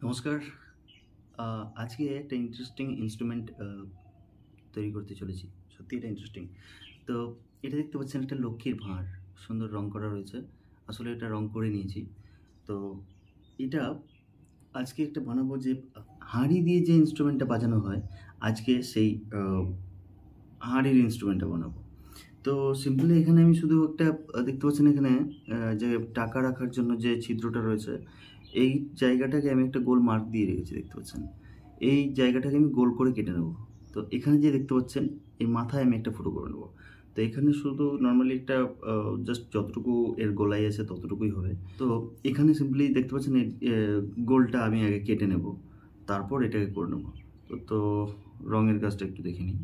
নমস্কার। আজকে একটা ইন্টারেস্টিং ইন্সট্রুমেন্ট তৈরি করতে চলেছি। সত্যিই এটা ইন্টারেস্টিং। তো এটা দেখতে পাচ্ছেন একটা লক্ষ্মীর ভাঁড়। সুন্দর রং করা রয়েছে। আসলে এটা রং করে নিয়েছি। তো এটা আজকে একটা বানাবো যে হাঁড়ি দিয়ে যে ইন্সট্রুমেন্টটা বাজানো হয়, আজকে সেই আ হাঁড়ির ইন্সট্রুমেন্টটা বানাবো। তো সিম্পলি এখানে আমি শুধু একটা দেখতে পাচ্ছেন এখানে যে টাকা রাখার জন্য যে ছিদ্রটা রয়েছে, এই জায়গাটাকে আমি একটা গোল মার্ক দিয়ে রেখেছি দেখতে পাচ্ছেন। এই জায়গাটাকে আমি গোল করে কেটে নেব। তো এখানে যে দেখতে পাচ্ছেন, এই মাথায় আমি একটা ফুটো করে নেব। তো এখানে শুধু নরমালি একটা জাস্ট যতটুকু এর গোলাই আছে ততটুকুই হবে। তো এখানে সিম্পলি দেখতে পাচ্ছেন গোলটা আমি আগে কেটে নেব। তারপর এটাকে করে নেব। তো রঙের কাজটা একটু দেখে নিই।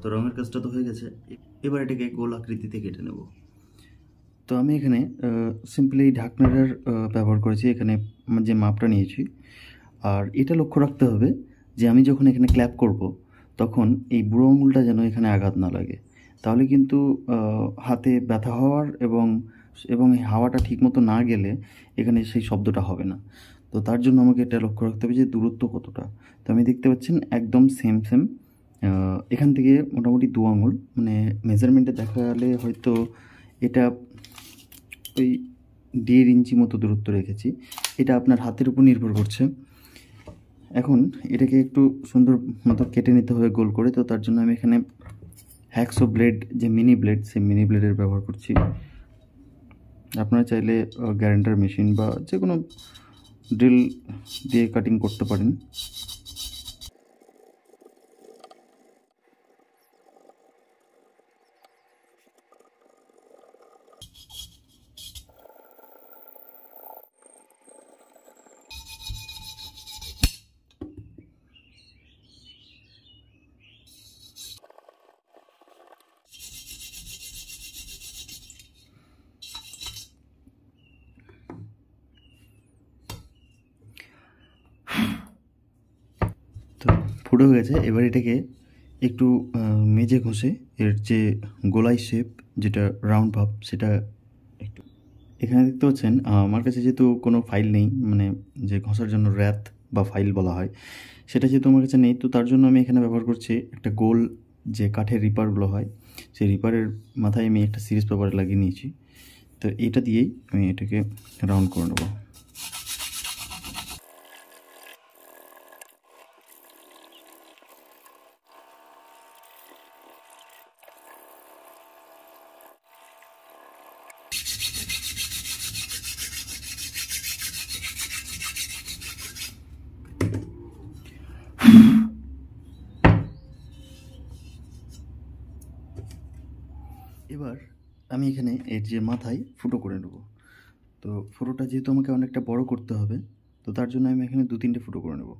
তো রঙের কাজটা তো হয়ে গেছে। এবার এটাকে গোল আকৃতিতে কেটে নেব। তো আমি এখানে সিম্পলি ঢাকনাটার ব্যবহার করেছি। এখানে যে মাপটা নিয়েছি। আর এটা লক্ষ্য রাখতে হবে যে আমি যখন এখানে ক্ল্যাপ করব, তখন এই বুড়ো আঙুলটা যেন এখানে আঘাত না লাগে। তাহলে কিন্তু হাতে ব্যথা হওয়ার এবং এই হাওয়াটা ঠিকমতো না গেলে এখানে সেই শব্দটা হবে না। তো তার জন্য আমাকে এটা লক্ষ্য রাখতে হবে যে দূরত্ব কতটা। তো আমি দেখতে পাচ্ছেন একদম সেম এখান থেকে মোটামুটি ২ আঙুল, মানে মেজারমেন্টে দেখালে হয়তো এটা ওই ১.৫ ইঞ্চি মতো দূরত্ব রেখেছি। এটা আপনার হাতের উপর নির্ভর করছে। এখন এটাকে একটু সুন্দর মতো কেটে নিতে হবে গোল করে। তো তার জন্য আমি এখানে হ্যাকসো ব্লেড, যে মিনি ব্লেড, সেই মিনি ব্লেডের ব্যবহার করছি। আপনারা চাইলে গ্রাইন্ডার মেশিন বা যে কোনো ড্রিল দিয়ে কাটিং করতে পারেন। তো ফুটো হয়ে গেছে। এবার এটাকে একটু মেজে ঘষে এর যে গোলাই শেপ, যেটা রাউন্ড ভাব, সেটা একটু এখানে দেখতে পাচ্ছেন। আমার কাছে যেহেতু কোনো ফাইল নেই, মানে যে ঘষার জন্য র্যাত বা ফাইল বলা হয়, সেটা যেহেতু আমার কাছে নেই, তো তার জন্য আমি এখানে ব্যবহার করছি একটা গোল যে কাঠের রিপারগুলো হয়, সেই রিপারের মাথায় আমি একটা সিরিজ পেপার লাগিয়ে নিয়েছি। তো এটা দিয়েই আমি এটাকে রাউন্ড করে নেব। এবার আমি এখানে এর যে মাথায় ফুটো করে নেব। তো ফুটোটা যেহেতু আমাকে অনেকটা বড় করতে হবে, তো তার জন্য আমি এখানে ২-৩টে ফুটো করে নেব।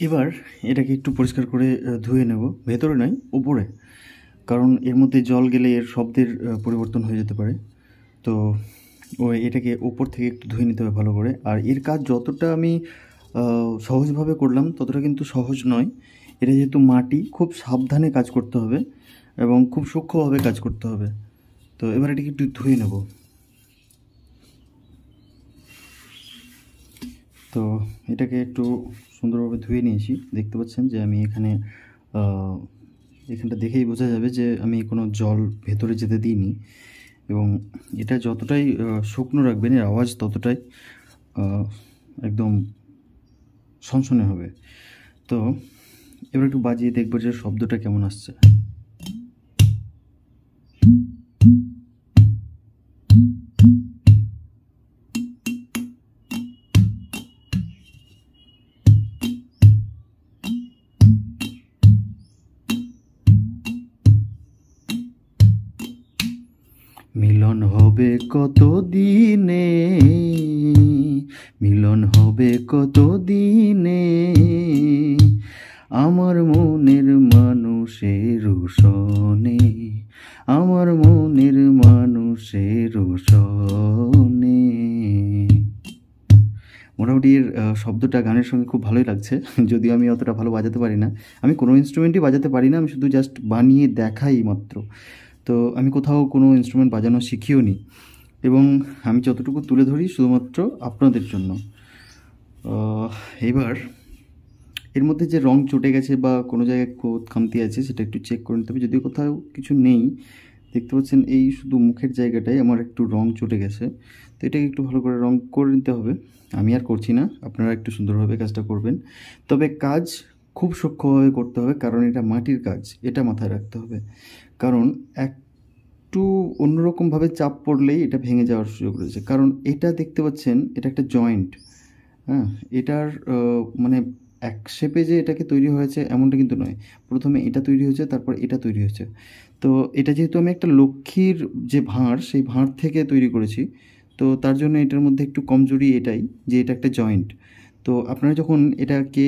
এবার এটাকে একটু পরিষ্কার করে ধুয়ে নেব, ভেতরে নয় উপরে, কারণ এর মধ্যে জল গেলে এর শব্দের পরিবর্তন হয়ে যেতে পারে। তো এটাকে উপর থেকে একটু ধুয়ে নিতে হবে ভালো করে। আর এর কাজ যতটা আমি সহজভাবে করলাম ততটা কিন্তু সহজ নয়। এটা যেহেতু মাটি, খুব সাবধানে কাজ করতে হবে এবং খুব সূক্ষ্মভাবে কাজ করতে হবে। তো এবার এটাকে একটু ধুয়ে নেব। তো এটাকে একটু সুন্দরভাবে ধুয়ে নিয়েছি। দেখতে পাচ্ছেন যে আমি এখানটা দেখেই বোঝা যাবে যে আমি কোনো জল ভেতরে যেতে দিইনি, এবং এটা যতটাই শুকনো রাখবেন এর আওয়াজ ততটাই একদম সনসনে হবে। তো এবার একটু বাজিয়ে দেখবো যে শব্দটা কেমন আসছে। মিলন হবে কত দিনে, মিলন হবে কত দিনে, আমার মনের মানুষের সনে, আমার মনের মানুষের সনে। মোটামুটি এর শব্দটা গানের সঙ্গে খুব ভালোই লাগছে, যদিও আমি অতটা ভালো বাজাতে পারি না। আমি কোনো ইনস্ট্রুমেন্টই বাজাতে পারি না, আমি শুধু জাস্ট বানিয়ে দেখাই মাত্র। তো আমি কোথাও কোনো ইনস্ট্রুমেন্ট বাজানো শিখিও নি, এবং আমি যতটুকু তুলে ধরি শুধুমাত্র আপনাদের জন্য। এবার এর মধ্যে যে রং চটে গেছে বা কোনো জায়গায় খামতি আছে সেটা একটু চেক করে নিতে হবে। যদিও কোথাও কিছু নেই, দেখতে পাচ্ছেন এই শুধু মুখের জায়গাটায় আমার একটু রং চটে গেছে। তো এটাকে একটু ভালো করে রং করে নিতে হবে। আমি আর করছি না, আপনারা একটু সুন্দরভাবে কাজটা করবেন। তবে কাজ খুব সূক্ষ্মভাবে করতে হবে, কারণ এটা মাটির কাজ, এটা মাথায় রাখতে হবে। কারণ একটু অন্যরকমভাবে চাপ পড়লেই এটা ভেঙে যাওয়ার সুযোগ রয়েছে। কারণ এটা দেখতে পাচ্ছেন এটা একটা জয়েন্ট, হ্যাঁ, এটার মানে এক শেপে যে এটাকে তৈরি হয়েছে এমনটা কিন্তু নয়। প্রথমে এটা তৈরি হয়েছে, তারপর এটা তৈরি হয়েছে। তো এটা যেহেতু আমি একটা লক্ষ্মীর যে ভাঁড়, সেই ভাঁড় থেকে তৈরি করেছি, তো তার জন্য এটার মধ্যে একটু কমজোরি এটাই যে এটা একটা জয়েন্ট। তো আপনারা যখন এটাকে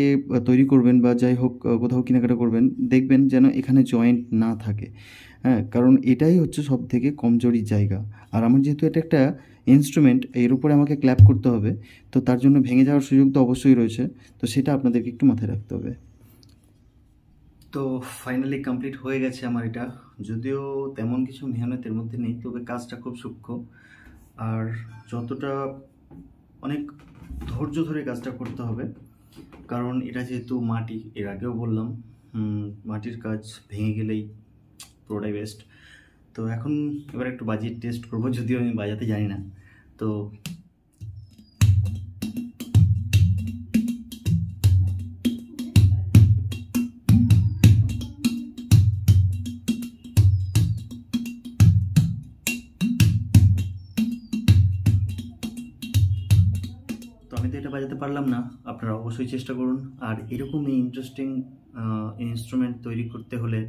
তৈরি করবেন বা যাই হোক কোথাও কেনাকাটা করবেন, দেখবেন যেন এখানে জয়েন্ট না থাকে, হ্যাঁ, কারণ এটাই হচ্ছে সব থেকে কমজোরির জায়গা। আর আমার যেহেতু এটা একটা ইনস্ট্রুমেন্ট, এর উপরে আমাকে ক্ল্যাপ করতে হবে, তো তার জন্য ভেঙে যাওয়ার সুযোগ তো অবশ্যই রয়েছে। তো সেটা আপনাদেরকে একটু মাথায় রাখতে হবে। তো ফাইনালি কমপ্লিট হয়ে গেছে আমার এটা, যদিও তেমন কিছু মেহনতের মধ্যে নেই, তবে কাজটা খুব সূক্ষ্ম। আর যতটা অনেক ধৈর্য ধরে কাজটা করতে হবে, কারণ এটা যেহেতু মাটি, এর আগেও বললাম, মাটির কাজ ভেঙে গেলেই পুরোটাই বেস্ট। তো এখন এবার একটু বাজিয়ে টেস্ট করবো, যদিও আমি বাজাতে জানি না। তো আমি তো এটা বাজাতে পারলাম না, আপনারা অবশ্যই চেষ্টা করুন। আর এরকমই ইন্টারেস্টিং ইনস্ট্রুমেন্ট তৈরি করতে হলে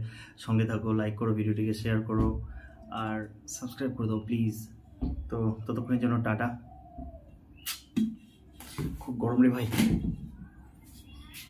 সঙ্গে থাকো, লাইক করো, ভিডিওটিকে শেয়ার করো, আর সাবস্ক্রাইব করে দাও প্লিজ। তো ততক্ষণের জন্য টাটা। খুব গরম রে ভাই।